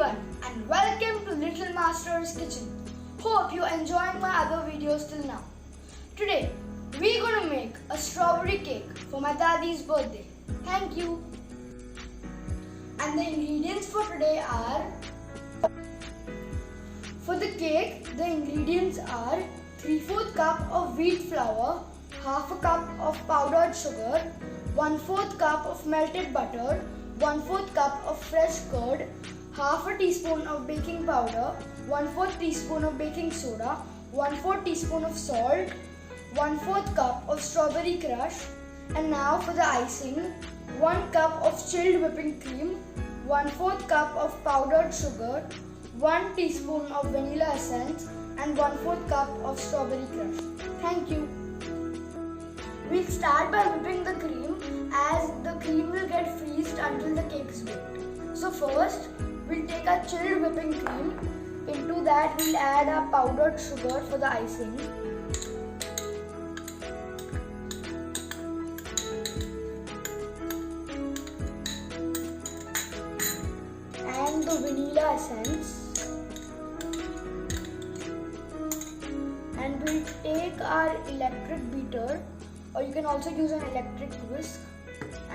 everyone and welcome to Little Master's Kitchen. Hope you're enjoying my other videos till now. Today we're gonna make a strawberry cake for my daddy's birthday. Thank you. And the ingredients for today are, for the cake, the ingredients are 3/4 cup of wheat flour, half a cup of powdered sugar, 1/4 cup of melted butter, 1/4 cup of fresh curd, half a teaspoon of baking powder, 1/4 teaspoon of baking soda, 1/4 teaspoon of salt, 1/4 cup of strawberry crush. And now for the icing, 1 cup of chilled whipping cream, 1/4 cup of powdered sugar, 1 teaspoon of vanilla essence and 1/4 cup of strawberry crush. Thank you. We'll start by whipping the cream as the cream will get freezed until the cake is baked. So first, we'll take our chilled whipping cream. Into that, we'll add our powdered sugar for the icing. And the vanilla essence. And we'll take our electric beater, or you can also use an electric whisk,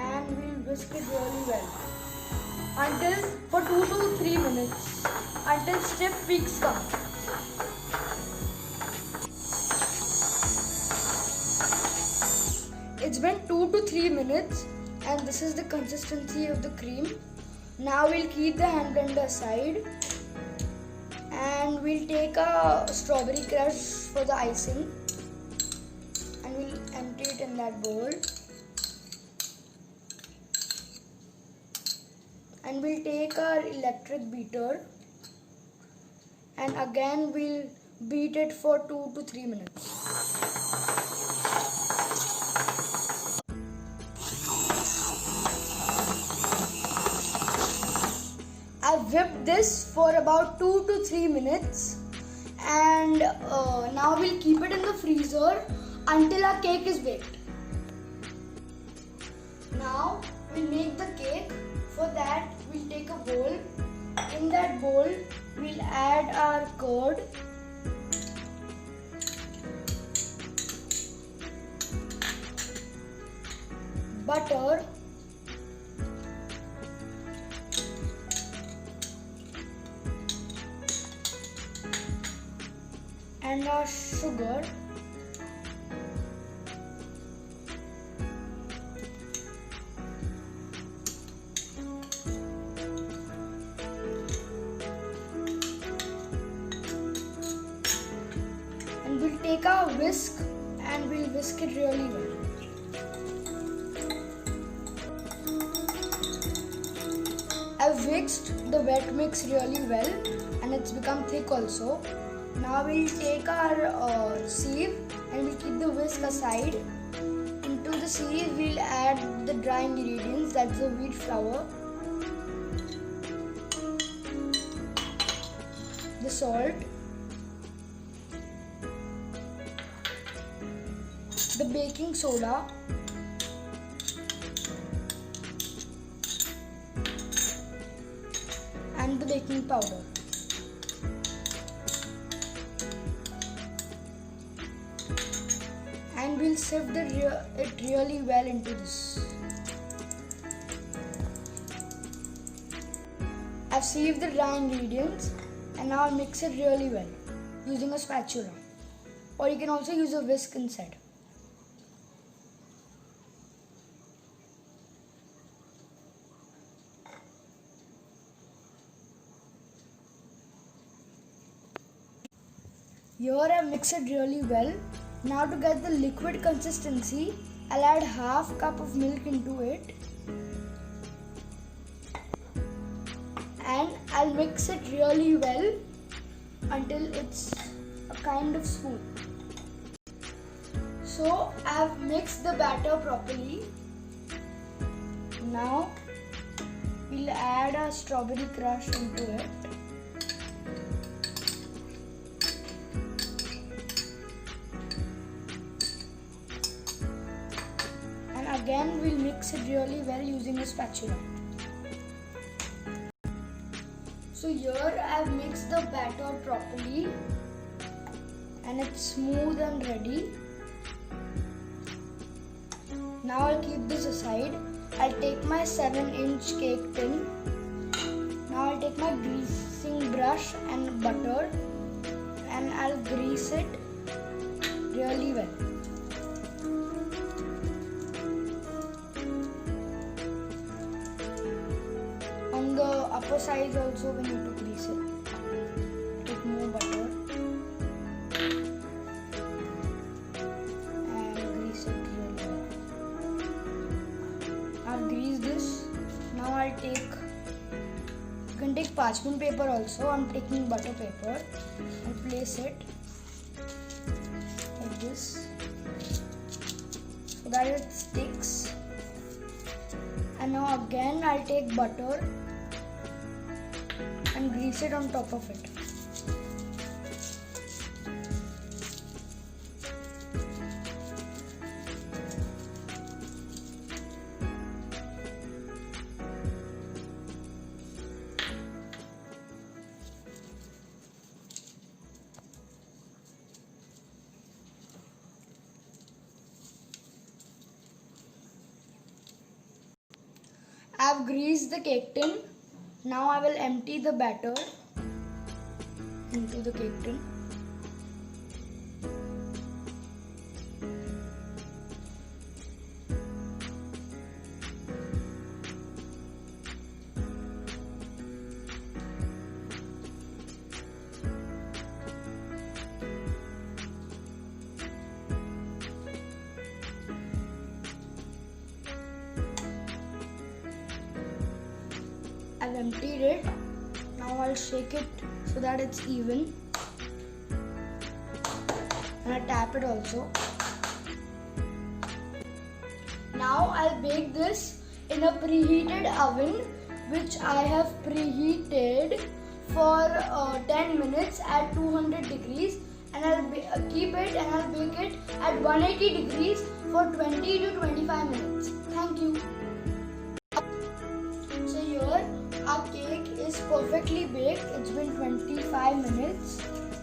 and we'll whisk it really well for 2 to 3 minutes until stiff peaks come. It's been 2 to 3 minutes and this is the consistency of the cream. Now we'll keep the hand blender aside and we'll take a strawberry crush for the icing. And we'll empty it in that bowl. And we'll take our electric beater and again we'll beat it for 2 to 3 minutes. I've whipped this for about 2 to 3 minutes and now we'll keep it in the freezer until our cake is baked. Now we'll make the cake. For that we'll take a bowl. In that bowl we'll add our curd, butter, and our sugar. And we'll take our whisk and we'll whisk it really well. I've whisked the wet mix really well and it's become thick also. Now we'll take our sieve and we'll keep the whisk aside. Into the sieve we'll add the dry ingredients, that's the wheat flour, the salt, the baking soda, and the baking powder. And we'll sift it really well into this. I've sieved the dry ingredients and now I'll mix it really well using a spatula, or you can also use a whisk instead. Here I've mixed it really well. Now to get the liquid consistency, I'll add half cup of milk into it. And I'll mix it really well until it's a kind of smooth. So I've mixed the batter properly. Now we'll add a strawberry crush into it. Again, we'll mix it really well using a spatula. So here I have mixed the batter properly and it's smooth and ready. Now I'll keep this aside. I'll take my 7-inch cake tin. Now I'll take my greasing brush and butter and I'll grease it really well. On the upper sides also we need to grease it. Take more butter and grease it really well. I'll grease this. Now I'll take, you can take parchment paper also. I'm taking butter paper and place it like this so that it sticks. And now again I'll take butter and grease it on top of it. I have greased the cake tin. Now I will empty the batter into the cake tin. I've emptied it. Now I'll shake it so that it's even. And I'll tap it also. Now I'll bake this in a preheated oven which I have preheated for 10 minutes at 200 degrees and I'll keep it and I'll bake it at 180 degrees for 20 to 25 minutes. Thank you. So here our cake is perfectly baked. It's been 25 minutes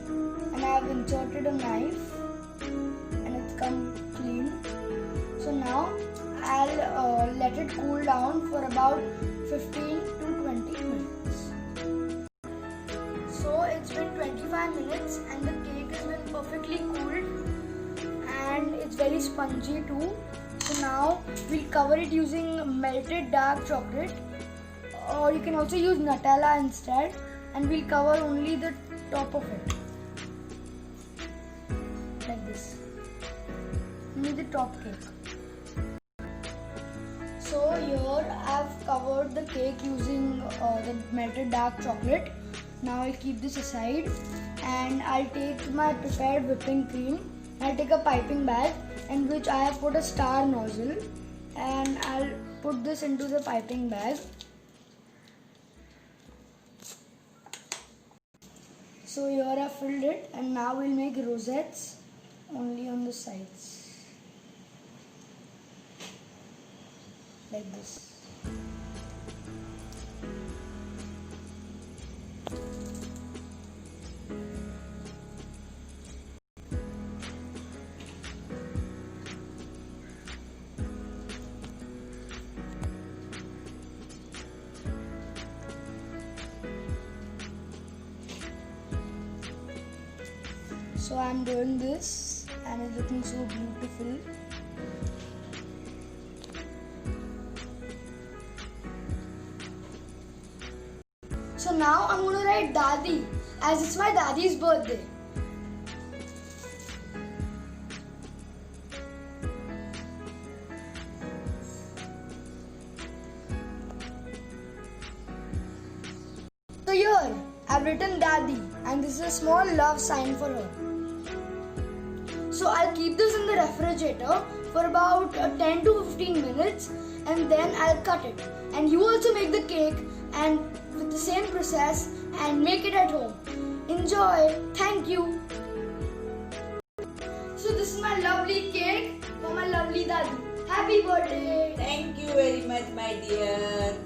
and I have inserted a knife and it's come clean. So now I'll let it cool down for about 15 to 20 minutes. So it's been 25 minutes and the cake has been perfectly cooled and it's very spongy too. So now we'll cover it using melted dark chocolate, or you can also use Nutella instead, and we'll cover only the top of it like this, only the top cake. So here I've covered the cake using the melted dark chocolate. Now I'll keep this aside and I'll take my prepared whipping cream. I'll take a piping bag in which I have put a star nozzle and I'll put this into the piping bag. So here I filled it and now we'll make rosettes only on the sides like this. So I'm doing this and it's looking so beautiful. So now I'm going to write Dadi as it's my Dadi's birthday. So here I've written Dadi and this is a small love sign for her. So I'll keep this in the refrigerator for about 10 to 15 minutes and then I'll cut it. And you also make the cake and with the same process and make it at home. Enjoy. Thank you. So this is my lovely cake for my lovely Dadi. Happy birthday. Thank you very much, my dear.